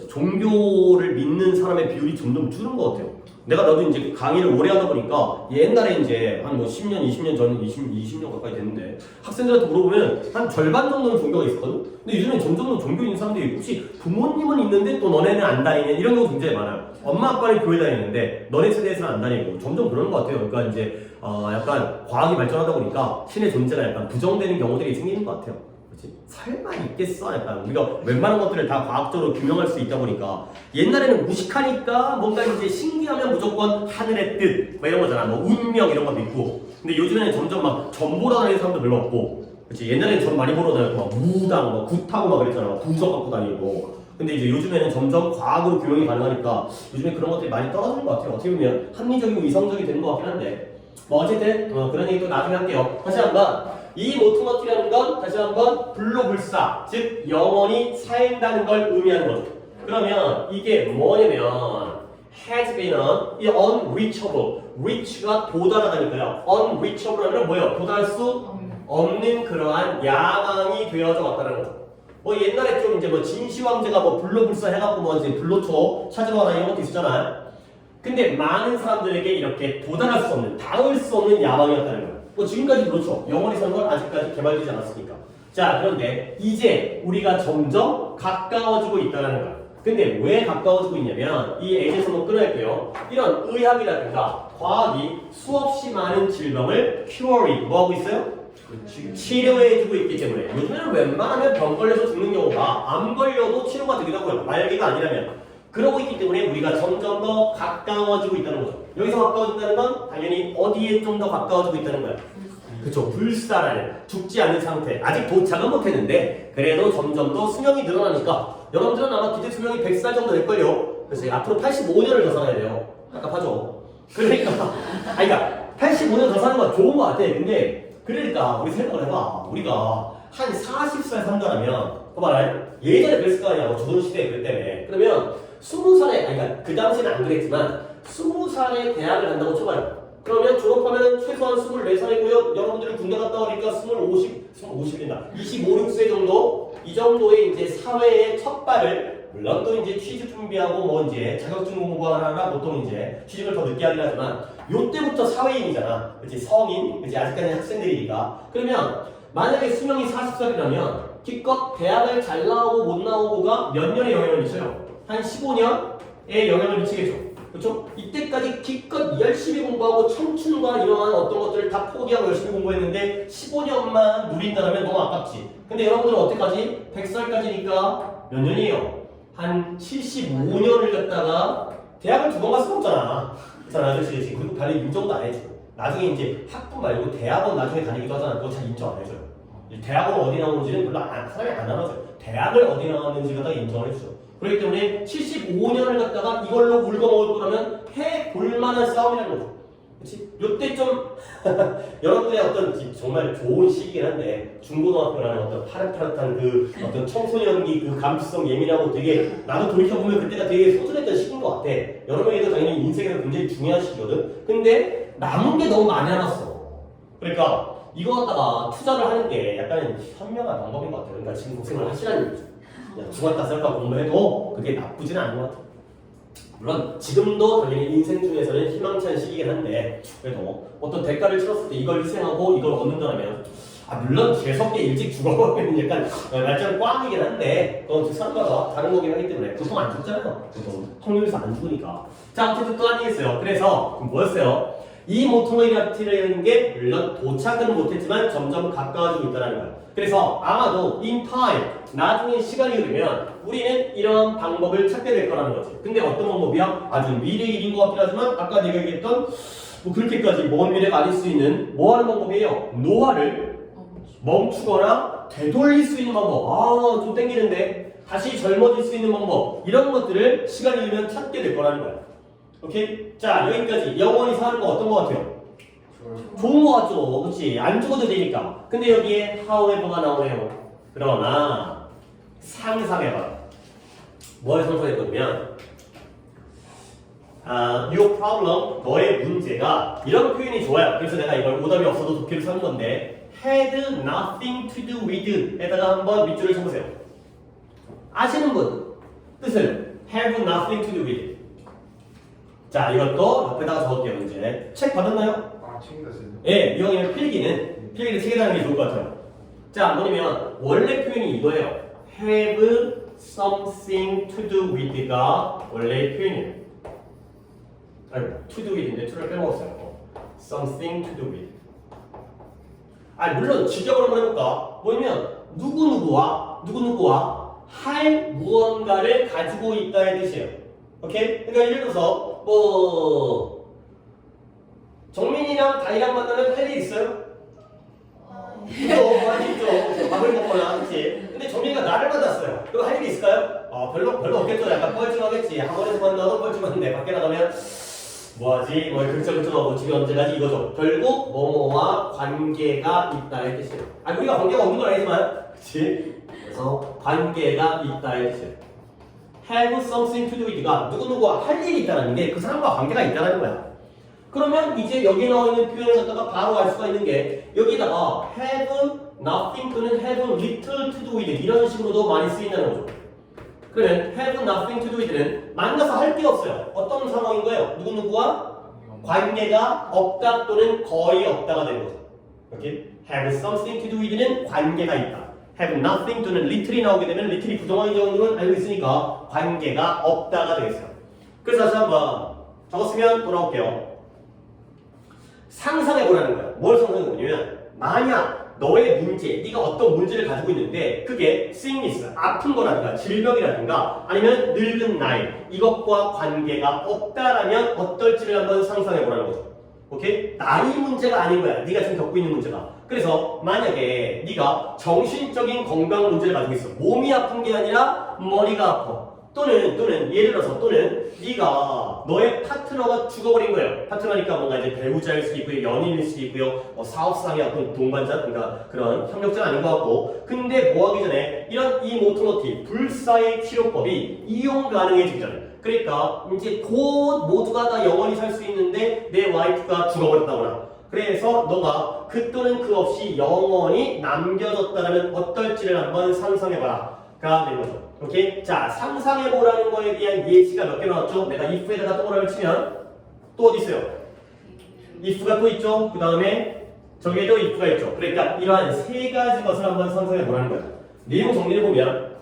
A: 종교를 믿는 사람의 비율이 점점 줄은 것 같아요. 나도 이제 강의를 오래 하다 보니까 옛날에 이제 한 뭐 10년, 20년 전, 20년 가까이 됐는데 학생들한테 물어보면 한 절반 정도는 종교가 있었거든? 근데 요즘에 점점 종교 있는 사람들이 혹시 부모님은 있는데 또 너네는 안 다니냐 이런 경우 굉장히 많아요. 엄마 아빠는 교회 다니는데 너네 세대에서는 안 다니고 점점 그러는 것 같아요. 그러니까 이제 약간 과학이 발전하다 보니까 신의 존재가 약간 부정되는 경우들이 생기는 것 같아요. 그렇지? 설마 있겠어? 약간 우리가 웬만한 것들을 다 과학적으로 규명할 수 있다 보니까 옛날에는 무식하니까 뭔가 이제 신기하면 무조건 하늘의 뜻 뭐 이런 거잖아. 뭐 운명 이런 것도 있고. 근데 요즘에는 점점 막 점 보러 다니는 사람도 별로 없고. 그렇지? 옛날에는 점 많이 보러 다니고 막 무당, 막 굿하고 막 그랬잖아. 막 부적 갖고 다니고. 근데 이제 요즘에는 점점 과학으로 규명이 가능하니까 요즘에 그런 것들이 많이 떨어지는 것 같아요. 어떻게 보면 합리적이고 이성적이 되는 것 같긴 한데 뭐 어쨌든 그런 얘기 또 나중에 할게요. 다시 한번 이 모토머티라는 건 다시 한번 불로불사 즉 영원히 살다는 걸 의미하는 거죠. 그러면 이게 뭐냐면 has been unreachable reach가 도달하다니까요. unreachable 하면 뭐예요? 도달할 수 없는 그러한 야망이 되어져 왔다는 거죠. 뭐 옛날에 좀 이제 뭐 진시황제가 뭐 불로불사 해갖고 뭐 이제 불로초 찾으러 가나 이런 것도 있었잖아요. 근데 많은 사람들에게 이렇게 도달할 수 없는, 닿을 수 없는 야망이었다는 거예요. 뭐 지금까지 그렇죠. 영원히 사는 건 아직까지 개발되지 않았으니까. 자, 그런데 이제 우리가 점점 가까워지고 있다는 거예요. 근데 왜 가까워지고 있냐면 이 A에서 뭐 끊어야겠고요. 이런 의학이라든가 과학이 수없이 많은 질병을 curing, 뭐 하고 있어요? 치료해주고 있기 때문에 요즘에는 웬만하면 병 걸려서 죽는 경우가 안 걸려도 치료가 되기도 하고요. 말기가 아니라면. 그러고 있기 때문에 우리가 점점 더 가까워지고 있다는 거죠. 여기서 가까워진다는 건 당연히 어디에 좀 더 가까워지고 있다는 거야. 그쵸. 불사라는 죽지 않는 상태. 아직 도착은 못했는데 그래도 점점 더 수명이 늘어나니까 여러분들은 아마 기대 수명이 100살 정도 될걸요. 그래서 앞으로 85년을 더 살아야 돼요. 깝깝하죠. 그러니까 85년 더 사는 건 좋은 것 같아. 근데 그러니까 우리 생각을 해봐. 우리가 한 40살 산다라면 봐봐라. 예전에 그랬을 거 아니야. 뭐 조선시대에 그랬 때문에. 그러면 20살에, 그러니까 그 당시에는 안 그랬지만 20살에 대학을 간다고 쳐봐요. 그러면 졸업하면 최소한 24살이고요. 여러분들이 군대 갔다 오니까 25, 6세 정도? 이 정도의 이제 사회의 첫 발을 물론 또 이제 취직 준비하고 뭐 이제 자격증 공부하느라 보통 이제 취직을 더 늦게 하긴 하지만 요때부터 사회인이잖아. 그치? 성인, 그치? 아직까지 학생들이니까. 그러면 만약에 수명이 40살이라면 기껏 대학을 잘 나오고 못 나오고가 몇 년의 영향을 미쳐요? 한 15년의 영향을 미치겠죠. 그렇죠? 이때까지 기껏 열심히 공부하고 청춘과 이러한 어떤 것들을 다 포기하고 열심히 공부했는데 15년만 누린다면 너무 아깝지. 근데 여러분들은 어때까지? 100살까지니까 몇 년이에요? 한 75년을 갖다가 대학을 2번 갈 수가 없잖아. 그렇잖아, 그렇지? 그리고 별로 인정도 안 해줘. 나중에 이제 학부 말고 대학원 나중에 다니기도 하잖아. 그거 잘 인정 안 해줘요. 대학원 어디 나오는지는 별로 사람이 안 알아줘요. 대학을 어디 나왔는지가 다 인정을 해주죠. 그렇기 때문에 75년을 갖다가 이걸로 울거먹을 거라면 해볼 만한 싸움이라는 거죠. 그치? 요때 좀 여러분들의 어떤 정말 좋은 시기긴 한데 중고등학교라는 어떤 파릇파릇한 그 어떤 청소년기 그 감수성 예민하고 되게 나도 돌이켜보면 그때가 되게 소중했던 시기인 것 같아. 여러분에게도 당연히 인생에서 굉장히 중요한 시기거든. 근데 남은 게 너무 많이 남았어. 그러니까 이거 갖다가 투자를 하는 게 약간 현명한 방법인 것 같아요. 그러니까 지금 고생을 하시라는 얘기죠. 그냥 죽었다 살까 공부해도 그게 나쁘지는 않은 것 같아요. 물론 지금도 당연히 인생 중에서는 희망찬 시기긴 한데 그래도 어떤 대가를 치렀을 때 이걸 희생하고 이걸 얻는다면 물론 재수없게 일찍 죽어버리면 약간 날짜는 꽝이긴 한데 그건 사람마다 다른 거긴 하기 때문에 보통 안 죽잖아요. 보통 확률에서 안 죽으니까. 자, 어쨌든 또 아니겠어요. 그래서 뭐였어요? 이 모토모리티라는 게 물론 도착은 못했지만 점점 가까워지고 있다는 거예요. 그래서 아마도 in time, 나중에 시간이 흐르면 우리는 이런 방법을 찾게 될 거라는 거지. 근데 어떤 방법이야? 아주 미래의 일인 것 같긴 하지만 아까 내가 얘기했던 뭐 그렇게까지 먼 미래가 아닐 수 있는 뭐 하는 방법이에요? 노화를 멈추거나 되돌릴 수 있는 방법. 좀 땡기는데 다시 젊어질 수 있는 방법. 이런 것들을 시간이 흐르면 찾게 될 거라는 거야. 오케이? 자, 여기까지 영원히 사는 거 어떤 거 같아요? 좋은 거 같죠? 그치? 안 죽어도 되니까. 근데 여기에 however가 나오네요. 그러나 상상해봐. 뭘 상상해보면 your problem, 너의 문제가 이런 표현이 좋아요. 그래서 내가 이걸 오답이 없어도 도끼를 사는 건데 had nothing to do with 에다가 한번 밑줄을 쳐보세요. 아시는 분? 뜻을 have nothing to do with. 자, 이것도 옆에다가 적을게요. 이제 책 받았나요?
C: 챙겼어요.
A: 예, 이왕이면 필기를 책에다는 게 좋을 것 같아요. 자, 뭐냐면 원래 표현이 이거예요. have something to do with가 원래의 표현이에요. to do with인데 to를 빼먹었어요. something to do with. 물론 직역을 한번 해볼까? 뭐냐면 누구누구와 할 무언가를 가지고 있다의 뜻이에요. 오케이? 그러니까 예를 들어서 정민이랑 다이랑 만나면 할 일 있어요? 많이 있죠. 밥을 먹거나, 그치? 근데 정민이가 나를 만났어요. 그거 할 일이 있을까요? 별로 없겠죠. 약간 뻘쭘하겠지. 학원에서 만나도 뻘쭘한데, 밖에 나가면, 뭐하지? 글쩍글쩍하고 집에 언제 가지? 이거죠. 결국, 뭐뭐와 관계가 있다의 뜻이에요. 우리가 관계가 없는 건 아니지만, 그치? 그래서, 관계가 있다의 뜻이에요. have something to do with가 누구누구와 할 일이 있다는 게 그 사람과 관계가 있다는 거야. 그러면 이제 여기 나와 있는 표현을 갖다가 바로 알 수가 있는 게 여기다가 have nothing 또는 have little to do with 이런 식으로도 많이 쓰인다는 거죠. 그러면 have nothing to do with는 만나서 할 게 없어요. 어떤 상황인 거예요? 누구누구와 관계가 없다 또는 거의 없다가 되는 거죠. 이렇게 have something to do with는 관계가 있다. have nothing 또는 little이 나오게 되면 little이 부정어인 정도는 알고 있으니까 관계가 없다가 되겠어요. 그래서 다시 한번 적었으면 돌아올게요. 상상해보라는 거야. 뭘 상상해보냐면 만약 너의 문제, 네가 어떤 문제를 가지고 있는데 그게 sickness, 아픈 거라든가 질병이라든가 아니면 늙은 나이 이것과 관계가 없다라면 어떨지를 한번 상상해보라는 거죠. 오케이? 나이 문제가 아닌 거야. 네가 지금 겪고 있는 문제가. 그래서 만약에 네가 정신적인 건강 문제를 가지고 있어. 몸이 아픈 게 아니라 머리가 아파. 또는 예를 들어서 네가 너의 파트너가 죽어버린 거예요. 파트너니까 뭔가 이제 배우자일 수도 있고요, 연인일 수도 있고요, 사업상의 어떤 동반자, 그러니까 그런 협력자는 아닌 것 같고. 근데 뭐 하기 전에 이 모토모티 불사의 치료법이 이용 가능해지기 전에. 그러니까 이제 곧 모두가 다 영원히 살 수 있는데 내 와이프가 죽어버렸다거나 그래서 너가 그 또는 그 없이 영원히 남겨졌다면 어떨지를 한번 상상해봐라. 가 되는 거죠. 오케이? 자, 상상해보라는 거에 대한 예시가 몇 개 나왔죠? 내가 if에다가 동그라미를 치면 또 어디 있어요? if가 또 있죠? 그 다음에 저기에도 if가 있죠. 그러니까 이러한 세 가지 것을 한번 상상해보라는 거야. 내용 정리를 보면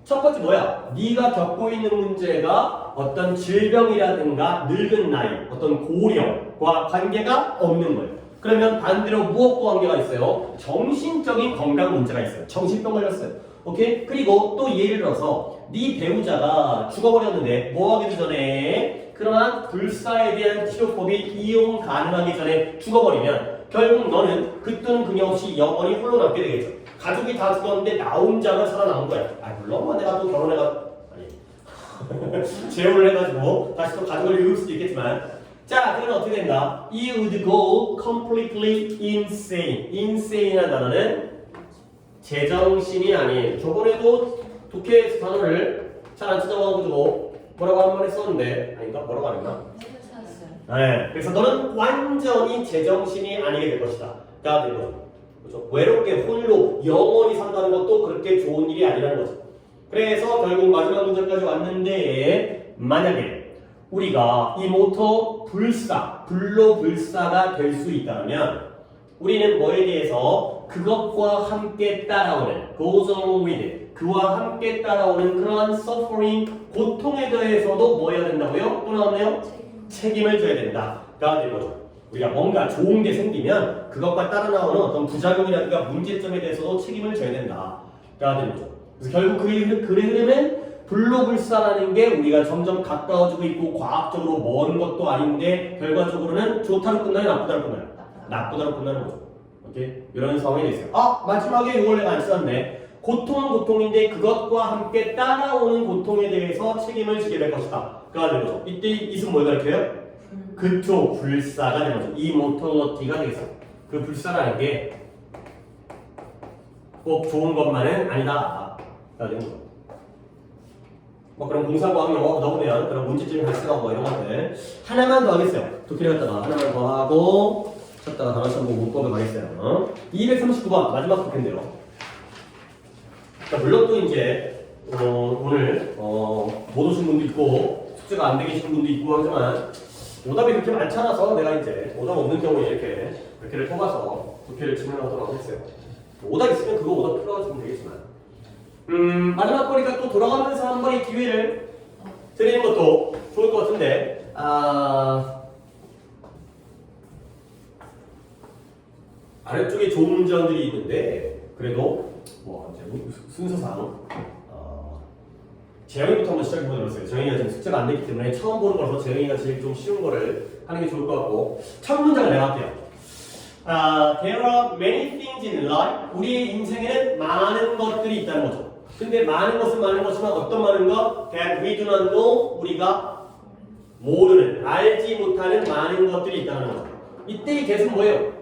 A: 첫 번째 뭐야? 네가 겪고 있는 문제가 어떤 질병이라든가 늙은 나이, 어떤 고령과 관계가 없는 거예요. 그러면 반대로 무엇과 관계가 있어요? 정신적인 건강 문제가 있어요. 정신병 걸렸어요. 오케이? 그리고 또 예를 들어서 네 배우자가 죽어버렸는데 뭐 하기도 전에 그러한 불사에 대한 치료법이 이용 가능하기 전에 죽어버리면 결국 너는 그 또는 그녀 없이 영원히 홀로 남게 되겠죠. 가족이 다 죽었는데 나 혼자만 살아남은 거야. 아 물론 내가 또 결혼해가 아니 재혼을 해가지고 다시 또 가족을 이룰 수도 있겠지만 자 그러면 어떻게 된다? You would go completely insane. insane이라는 단어는 제정신이 아닌 저번에도 독해 단어를 잘 안 찾아와가지고 뭐라고 한 번 했었는데 아닌가? 뭐라고 안 했나? 네, 그래서 너는 완전히 제정신이 아니게 될 것이다. 가 되는 거죠. 그렇죠? 외롭게 홀로 영원히 산다는 것도 그렇게 좋은 일이 아니라는 거죠. 그래서 결국 마지막 문제까지 왔는데 만약에 우리가 이 모터 불로 불사가 될 수 있다면 우리는 뭐에 대해서 그것과 함께 따라오는 goes along with it, 그와 함께 따라오는 그러한 suffering, 고통에 대해서도 뭐 해야 된다고요? 또 나왔네요? 책임을 져야 된다가 되는 거죠. 우리가 뭔가 좋은 게 생기면 그것과 따라 나오는 어떤 부작용이라든가 문제점에 대해서도 책임을 져야 된다가 되는 거죠. 그래서 결국 그 흐름은 불로불사라는 게 우리가 점점 가까워지고 있고 과학적으로 먼 것도 아닌데 결과적으로는 좋다로 끝나요? 나쁘다로 끝나요? 나쁘다로 끝나는 거죠. 오케이? 이런 상황이 돼 있어요. 아! 마지막에 이걸 내가 안 썼네. 고통은 고통인데 그것과 함께 따라오는 고통에 대해서 책임을 지게 될 것이다. 가 되는 거죠. 이때 이승 뭘 가르쳐요? 그쵸, 불사가 되는 거죠. 이 모토너티가 되겠어요. 그 불사라는 게 꼭 좋은 것만은 아니다. 가 되는 거죠. 뭐 그런 공사과학 영어 넣으면 그런 문제점이 발생하고 이런 것들 하나만 더 하겠어요. 독해를 갖다가 하나만 더 하고 쳤다가 단어 천국 문법에 가겠어요. 239번 마지막 독해인데요. 그러니까 물론 또 이제 오늘 못 오신 분도 있고 숙제가 안 되신 분도 있고 하지만 오답이 그렇게 많지 않아서 내가 이제 오답 없는 경우에 이렇게 독해를 뽑아서 독해를 진행하도록 했어요. 오답 있으면 그거 오답 풀어주면 되겠지만 마지막 거니까 또 돌아가면서 한 번의 기회를 드리는 것도 좋을 것 같은데 아래쪽에 좋은 문장들이 있는데 그래도 뭐 이제 순서상 재영이부터 한번 시작해보도록 하겠어요. 재영이가 지금 숙제가 안 됐기 때문에 처음 보는 거라서 재영이가 제일 좀 쉬운 거를 하는 게 좋을 것 같고 첫 문장을 내가 할게요. There are many things in life. 우리의 인생에는 많은 것들이 있다는 거죠. 근데 많은 것은 많은 것이지만 어떤 많은 것? That we do not know. 우리가 모르는, 알지 못하는 많은 것들이 있다는 거죠. 이때의 개수는 뭐예요?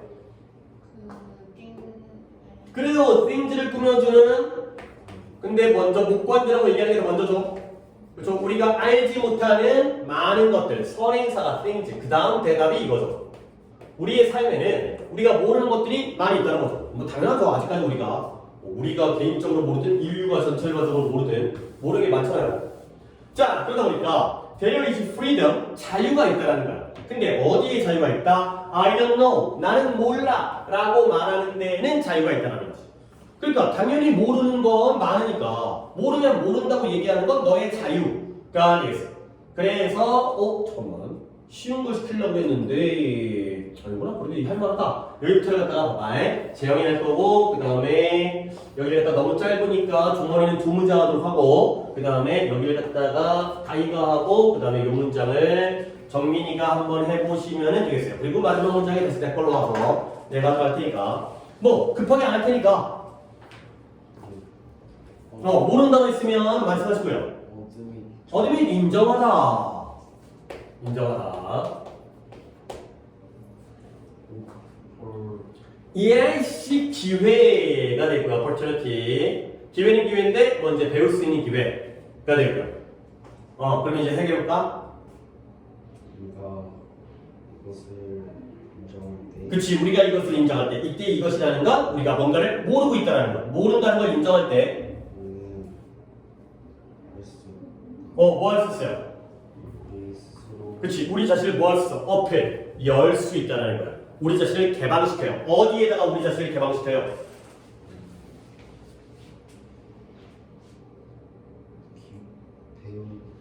A: 그래요. things를 꾸며주는 근데 먼저 목관들하고 얘기하는 게 더 먼저죠. 그렇죠? 우리가 알지 못하는 많은 것들, 선행사가 things. 그 다음 대답이 이거죠. 우리의 삶에는 우리가 모르는 것들이 많이 있다는 거죠. 뭐 당연하죠. 아직까지 우리가 개인적으로 모르든 인류가 전체적으로 모르든 모르는 게 많잖아요. 자, 그러다 보니까 there is freedom, 자유가 있다는 거야. 근데 어디에 자유가 있다? I don't know, 나는 몰라 라고 말하는 데에는 자유가 있다는 거지. 그러니까 당연히 모르는 건 많으니까 모르면 모른다고 얘기하는 건 너의 자유가 되겠어. 그래서 잠깐만 쉬운 걸 시키려고 했는데 아니구나. 그런데 할만하다. 여기부터 갖다가 봐봐. 재영이 할 거고 그 다음에 여기를 갖다 너무 짧으니까 종원이는 두 문장 하도록 하고 그 다음에 여기를 갖다가 다이가 하고 그 다음에 이 문장을 정민이가 한번 해보시면 되겠어요. 그리고 마지막 문장에 다시 내 걸로 와서 내가 할 테니까 뭐 급하게 안 할 테니까 모르는 단어 있으면 말씀하시고요. 어둠이 인정하다. EIC 기회가 되고요. opportunity. 기회는 기회인데 먼저 배울 수 있는 기회가 되고요. 그럼 이제 해결해볼까?
E: 우리가 이것을
A: 그치, 우리가 이것을 인정할 때 이때 이것이라는 건 우리가 뭔가를 모르고 있다는 거. 모른다는 걸 인정할 때 뭐 할 수 있어요? 그치, 우리 자신을 뭐 할 수 있어? 어필, 열 수 있다는 거야. 우리 자신을 개방시켜요. 어디에다가 우리 자신을 개방시켜요?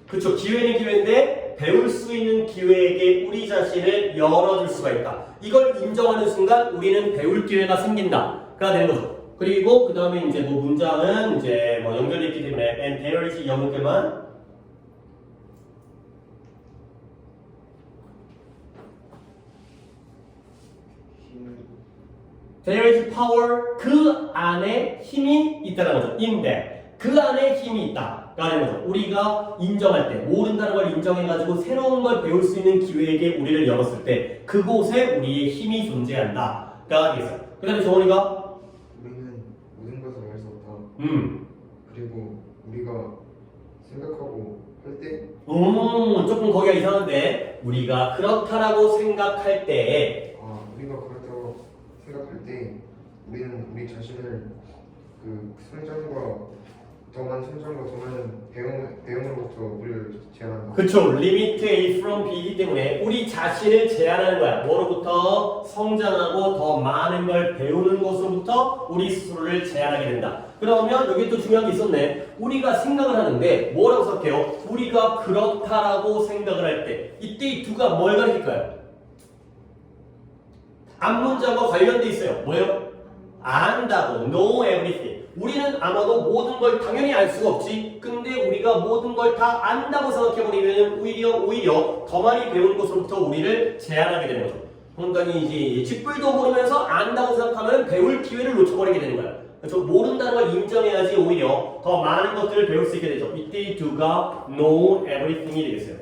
A: 그쵸, 기회는 기회인데 배울 수 있는 기회에게 우리 자신을 열어줄 수가 있다. 이걸 인정하는 순간 우리는 배울 기회가 생긴다가 되는 거죠. 그리고 그 다음에 이제 뭐 문장은 이제 뭐 연결되어 있기 때문에 and there is 영어만 there is power, 그 안에 힘이 있다는 거죠. in there. 그 안에 힘이 있다. 라는 거죠. 우리가 인정할 때, 모른다는 걸 인정해가지고 새로운 걸 배울 수 있는 기회에게 우리를 열었을 때 그곳에 우리의 힘이 존재한다. 가 되겠어요. 그 다음에 정원이가
E: 우리는 모든 것을 알 수 없다. 그리고 우리가 생각하고 할 때
A: 조금 거기가 이상한데 우리가 그렇다라고 생각할 때에
E: 우리가 그렇다고 생각할 때 우리는 우리 자신을 그 성장과 더 많은 성장과 더 많은 배움으로부터 우리를 제한한다.
A: 그쵸, 리미트 A from B이기 때문에 우리 자신을 제한하는 거야. 뭐로부터? 성장하고 더 많은 걸 배우는 것으로부터 우리 스스로를 제한하게 된다. 그러면 여기 또 중요한 게 있었네. 우리가 생각을 하는데 뭐라고 생각해요? 우리가 그렇다라고 생각을 할 때 이때 이 두가 뭘 가리킬까요? 앞문장과 관련돼 있어요. 뭐예요? 안다고, know everything. 우리는 아마도 모든 걸 당연히 알 수가 없지. 근데 우리가 모든 걸 다 안다고 생각해버리면 오히려 더 많이 배우는 것으로부터 우리를 제한하게 되는 거죠. 그러니까 이제 쥐뿔도 모르면서 안다고 생각하면 배울 기회를 놓쳐버리게 되는 거야. 그래서 모른다는 걸 인정해야지 오히려 더 많은 것들을 배울 수 있게 되죠. 이때 이 두가 know everything이 되겠어요.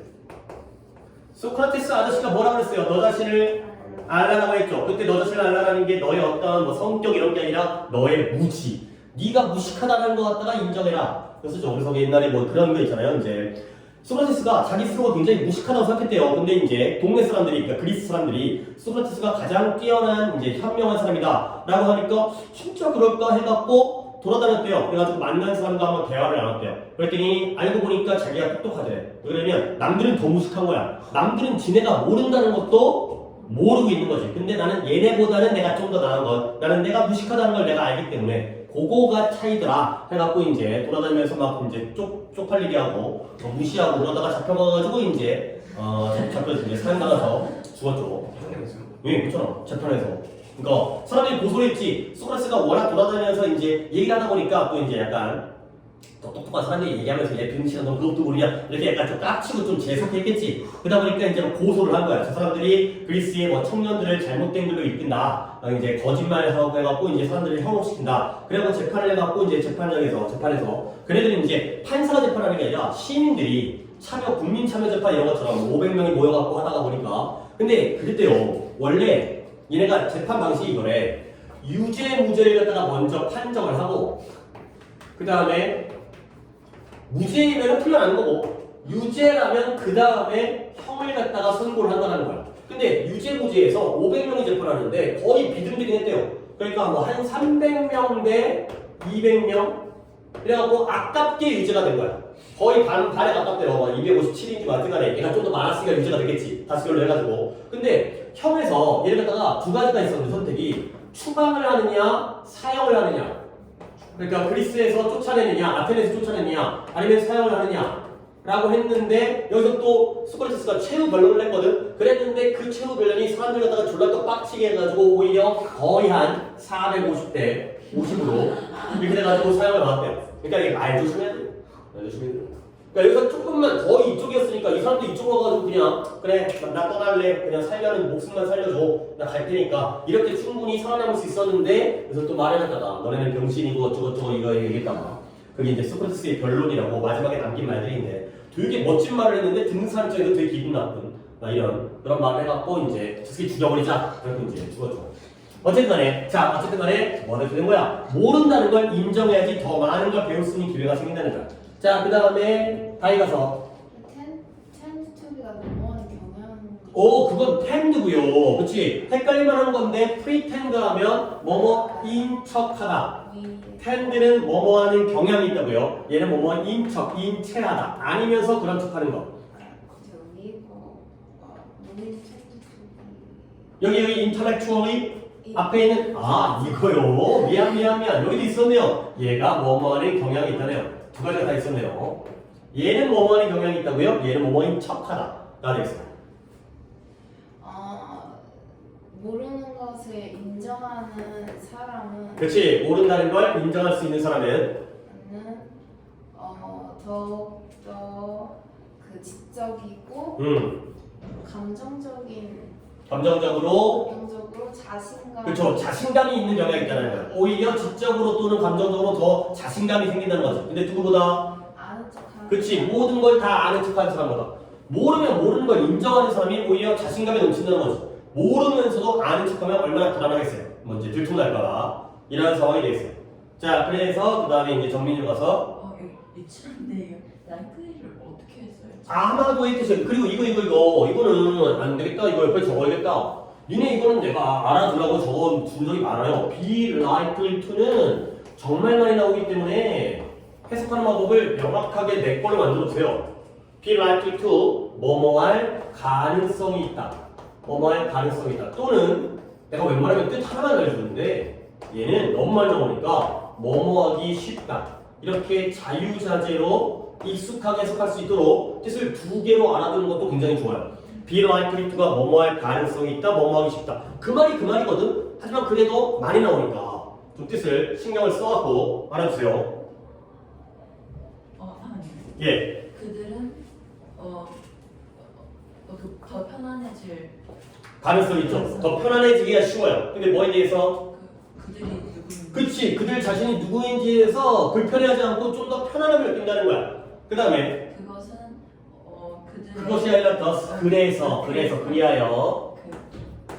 A: 소크라테스 아저씨가 뭐라고 그랬어요? 너 자신을 알라라고 했죠. 그때 너 자신을 알라라는 게 너의 어떤 뭐 성격 이런 게 아니라 너의 무지. 네가 무식하다는 거 갖다가 인정해라. 그래서 그래서 옛날에 뭐 그런 거 있잖아요. 이제 소크라테스가 자기 스스로가 굉장히 무식하다고 생각했대요. 근데 이제 동네 사람들이, 그러니까 그리스 사람들이 소크라테스가 가장 뛰어난 이제 현명한 사람이다라고 하니까 진짜 그럴까 해갖고 돌아다녔대요. 그래가지고 만난 사람과 한번 대화를 나눴대요. 그랬더니 알고 보니까 자기가 똑똑하대. 왜냐면 남들은 더 무식한 거야. 남들은 지네가 모른다는 것도 모르고 있는 거지. 근데 나는 얘네보다는 내가 좀 더 나은 건, 나는 내가 무식하다는 걸 내가 알기 때문에 그거가 차이더라 해갖고 이제 돌아다니면서 막 이제 쪽팔리게 하고 무시하고 그러다가 잡혀가가지고 이제 잡혀서 이제 사형 나가서 죽었죠. 예, 그렇잖아. 재판에서. 그러니까 사람들이 고소를 했지. 소크라테스가 워낙 돌아다니면서 이제 얘기를 하다 보니까 또 이제 약간 또 똑똑한 사람들이 얘기하면서 얘 병신아 너 그것도 모르냐 이렇게 약간 좀 깝치고 좀 재수했겠지. 그러다 보니까 이제 고소를 한 거야. 저 사람들이 그리스의 뭐 청년들을 잘못된 길로 이끈다. 이제 거짓말을 하고 해갖고 이제 사람들을 현혹시킨다. 그래갖고 재판을 해갖고 이제 재판에서 그네들이 이제 판사가 재판하는 게 아니라 시민들이 국민 참여 재판 이런 것처럼 500명이 모여갖고 하다가 보니까 근데 그랬대요. 원래 얘네가 재판 방식이 이거래. 유죄 무죄를 갖다가 먼저 판정을 하고 그 다음에 무죄이면 풀려나는 거고 유죄라면 그 다음에 형을 갖다가 선고를 한다는 거야. 근데 유죄 무죄에서 500명이 재판하는데 거의 비등비등했대요. 그러니까 뭐 한 300명 대 200명 그래갖고 아깝게 유죄가 된 거야. 거의 반에 가깝대요. 257인지 마트간에 얘가 좀 더 많았으니까 유죄가 되겠지. 다시 결로 해가지고. 근데 형에서 얘를 갖다가 두 가지가 있었는데 선택이 추방을 하느냐 사형을 하느냐. 그러니까 그리스에서 쫓아내느냐 아테네에서 쫓아내느냐 아니면 사형을 하느냐 라고 했는데 여기서 또 소크라테스가 최후 변론을 했거든. 그랬는데 그 최후 변론이 사람들 갖다가 졸라 또 빡치게 해가지고 오히려 거의 한 450대 50으로 이렇게 돼가지고 사형을 받았대요. 그러니까 이게 말 조심해야 돼요. 말 조심해야 돼요. 그러니까 여기서 조금만 거의 이쪽이었으니까 이 사람도 이쪽으로 가가지고 그냥 그래 나 떠날래 그냥 살려는 목숨만 살려줘 나 갈 테니까 이렇게 충분히 살아남을 수 있었는데 그래서 또 말해놨다가 너네는 병신이고 어쩌고저쩌고 이거 얘기했다가 그게 이제 소크라테스의 변론이라고 마지막에 남긴 말들인데 되게 멋진 말을 했는데 듣는 사람 입장에서 되게 기분 나쁜 그런 말을 해갖고 이제 저 새끼 죽여버리자 그래서 이제 죽었죠. 어쨌든 간에 뭐가 되는 거야? 모른다는 걸 인정해야지 더 많은 걸 배울 수 있는 기회가 생긴다는 거야. 자, 그 다음에 다이 가서
D: tend to가 넘어가는 경향
A: 그건 tend고요. 그치? 헷갈릴만 한 건데 pretend 하면 뭐뭐인 척하다. tend는 뭐뭐 하는 경향이 있다고요. 얘는 뭐뭐인 척, 인체하다. 아니면서 그런 척하는 거.
D: 여기 논의
A: 여기 intellectually 앞에 있는 이거요. 미안. 여기도 있었네요. 얘가 뭐뭐 하는 경향이 있다네요. 두 가지가 다 있었네요. 얘는 뭐뭐 하는 경향이 있다고요. 얘는 뭐뭐인 척하다. 가 되겠습니다.
D: 모르는 것을 인정하는 사람은
A: 그렇지. 모른다는 걸 인정할 수 있는 사람은
D: 더욱더 그 지적이고
A: 감정적으로
D: 자신감
A: 그렇죠. 자신감이 있는 경향이 있다는 거예요. 오히려 지적으로 또는 감정적으로 더 자신감이 생긴다는 거죠. 근데 누구보다
D: 아는 척하는
A: 그렇지. 모든 걸 다 아는 척하는 사람보다 모르면 모르는 걸 인정하는 사람이 오히려 자신감이 넘친다는 거죠. 모르면서도 아는 척하면 얼마나 불안하겠어요. 이제 들통날까봐 이런 상황이 되겠어요. 자, 그래서 그 다음에 이제 정민이 가서
B: 예측인데 라이프를 어떻게 했어요?
A: 아마도 했듯이 그리고 이거는 안 되겠다. 이거 옆에 적어야겠다. 니네 이거는 내가 알아두라고 적어준 적이 많아요. be likely to는 정말 많이 나오기 때문에 해석하는 방법을 명확하게 내 걸로 만들어주세요. be likely to 뭐뭐할 가능성이 있다. 뭐뭐할 가능성이 있다. 또는 내가 웬만하면 뜻 하나만 알려주는데 얘는 너무 많이 나오니까 뭐뭐하기 쉽다. 이렇게 자유자재로 익숙하게 해석할 수 있도록 뜻을 두 개로 알아두는 것도 굉장히 좋아요. be likely to가 뭐뭐할 가능성이 있다, 뭐뭐하기 쉽다. 그 말이거든. 하지만 그래도 많이 나오니까 좀 뜻을 신경을 써갖고 알아주세요.
B: 사장님.
A: 예.
B: 그들은 더 편안해질
A: 가능성이 있죠. 더 편안해지기가 쉬워요. 근데 뭐에 대해서?
B: 그들이 누구인지.
A: 그치. 그들 자신이 누구인지에서 불편해하지 않고 좀 더 편안함을 느낀다는 거야. 그 다음에
B: 그것은
A: 그것이 아니라 thus 그래서 그리하여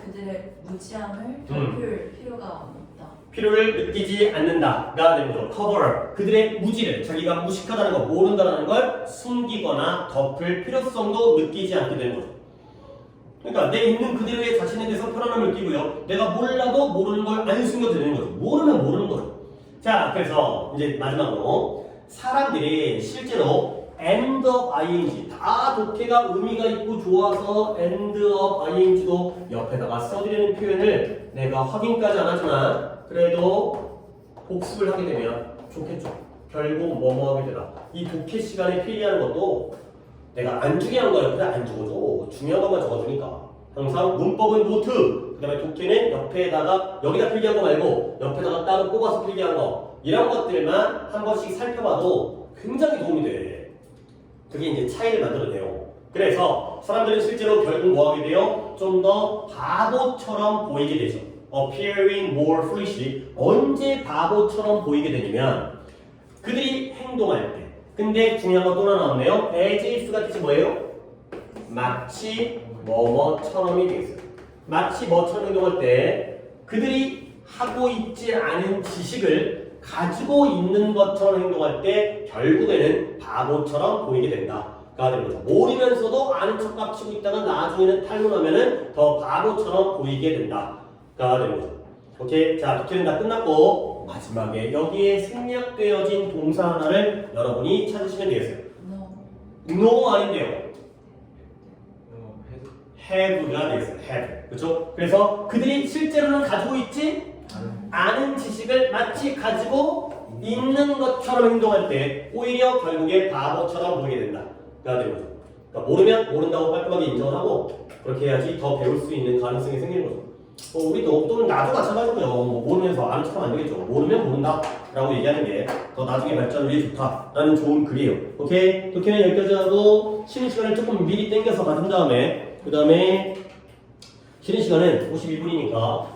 B: 그들의 무지함을 덮을 필요가 없다.
A: 필요를 느끼지 않는다가 되는 거죠. cover 그들의 무지를 자기가 무식하다는 거 모른다는 걸 숨기거나 덮을 필요성도 느끼지 않게 되는 거죠. 그러니까 내 있는 그대로의 자신에 대해서 편안함을 느끼고요. 내가 몰라도 모르는 걸 안 숨겨도 되는 거죠. 모르면 모르는 거죠. 자, 그래서 이제 마지막으로 사람들이 실제로 end of ing 다 독해가 의미가 있고 좋아서 end of ing도 옆에다가 써드리는 표현을 내가 확인까지 안 하지만 그래도 복습을 하게 되면 좋겠죠. 결국 뭐뭐 하게 되다. 이 독해 시간에 필기하는 것도 내가 안 중요한 거 옆에 안 적어줘. 중요한 것만 적어주니까. 항상 문법은 노트, 그 다음에 독해는 옆에다가 여기다 필기한 거 말고 옆에다가 따로 뽑아서 필기한 거 이런 것들만 한 번씩 살펴봐도 굉장히 도움이 돼. 그게 이제 차이를 만들어내요. 그래서 사람들은 실제로 결국 뭐 하게 돼요? 좀 더 바보처럼 보이게 되죠. appearing more foolish. 언제 바보처럼 보이게 되냐면 그들이 행동할 때. 근데 중요한 거 또 하나 나왔네요. as if가 뜻이 뭐예요? 마치 뭐뭐처럼이 되겠어요. 마치 뭐처럼 행동할 때 그들이 하고 있지 않은 지식을 가지고 있는 것처럼 행동할 때 결국에는 바보처럼 보이게 된다가 되는 거죠. 모르면서도 아는 척 깝치고 있다가 나중에는 탈문하면은 더 바보처럼 보이게 된다가 되는 거죠. 오케이. 자, 독해는 다 끝났고 마지막에 여기에 생략되어진 동사 하나를 여러분이 찾으시면 되겠어요. no 아닌데요. have가 되겠어요. have. 그렇죠? 그래서 그들이 실제로는 가지고 있지 않은 지식을 마치 가지고 있는 것처럼 행동할 때 오히려 결국에 바보처럼 보이게 된다가 되는 거죠. 그러니까 모르면 모른다고 깔끔하게 인정을 하고 그렇게 해야지 더 배울 수 있는 가능성이 생기는 거죠. 우리도 또는 나도 마찬가지고요. 모르면서 아는 척하면 안 되겠죠. 모르면 모른다라고 얘기하는 게 더 나중에 발전을 위해 좋다라는 좋은 글이에요. 오케이? 독해는 여기까지 하고 쉬는 시간을 조금 미리 당겨서 받은 다음에 그 다음에 쉬는 시간은 51분이니까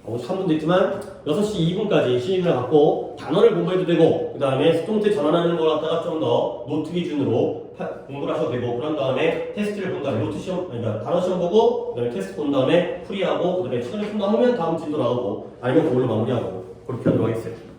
A: 53분도 있지만 6시 2분까지 쉬는 시간을 갖고 단어를 공부해도 되고 그 다음에 수동태 전환하는 걸 갖다가 좀 더 노트 기준으로 공부를 하셔도 되고 그런 다음에 테스트를 본 다음에 노트 시험 그러니까 단어 시험 보고 그 다음에 테스트 본 다음에 풀이하고 그 다음에 시간을 푼다 하면 다음 진도 나오고 아니면 그걸로 마무리하고 그렇게 하도록 하겠습니다.